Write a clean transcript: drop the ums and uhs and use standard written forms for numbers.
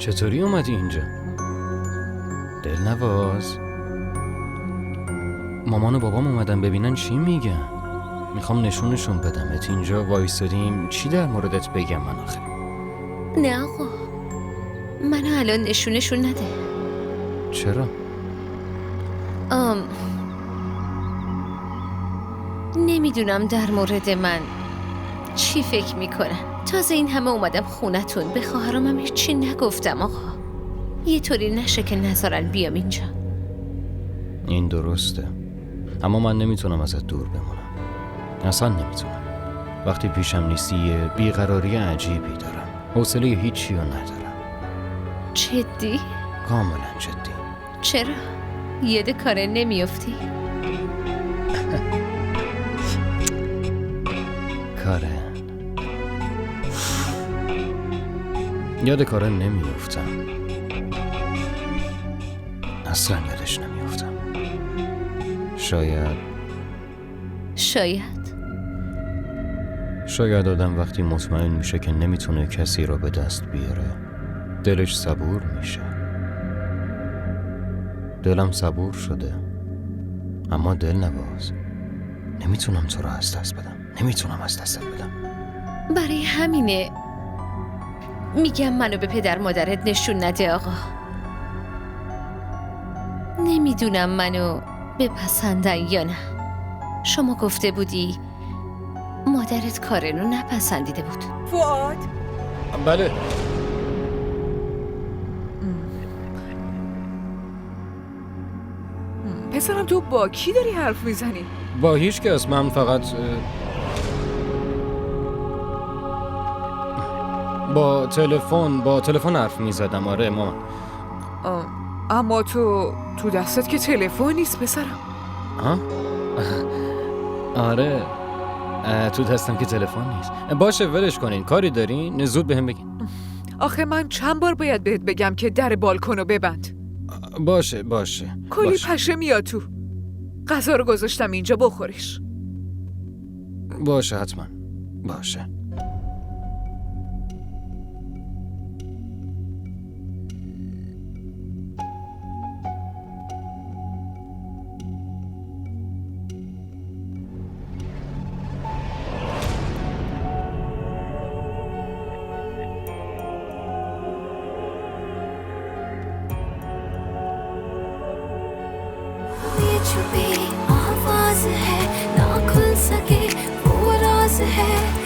چطوری اومدی اینجا؟ دلنواز، مامان و بابام اومدن ببینن چی میگن؟ میخوام نشونشون بدمت. اینجا وایسادیم چی در موردت بگم من آخه؟ نه آقا، منو الان نشونشون نده. چرا؟ نمیدونم در مورد من چی فکر میکنن. تازه این همه اومدم خونتون، به خواهرامم هیچی نگفتم آقا. یه طوری نشه که نذارن بیام اینجا. این درسته، اما من نمیتونم ازت دور بمونم. اصلا نمیتونم. وقتی پیشم نیستی یه بیقراری عجیبی دارم. حوصله هیچی رو ندارم. جدی؟ کاملا جدی. چرا؟ یاد کاره نمیافتی؟ کارن، یاد کارن نمیافتم. اصلا یادش نمیافتم. شاید آدم وقتی مطمئن میشه که نمیتونه کسی را به دست بیاره دلش صبور میشه. دلم صبور شده، اما دلنواز نمیتونم تو را از دست بدم. نمیتونم از دستت بدم. برای همینه میگم منو به پدر مادرت نشون نده آقا. نمیدونم منو بپسندن یا نه. شما گفته بودی مادرت کارنو نپسندیده بود. فؤاد؟ بله. پسرم تو با کی داری حرف میزنی؟ با هیچ کس. من فقط با تلفن حرف میزدم. آره مامان. اما تو دستت که تلفن نیست پسرم. آره تو دستم که تلفن نیست. باشه ولش کنین. کاری دارین؟ زود بهم بگین. آخه من چند بار باید بهت بگم که در بالکنو ببند. باشه کلی پشه میاد تو. غذا رو گذاشتم اینجا بخوریش. باشه حتما. باشه. आवाज है ना खुल सके वो राज है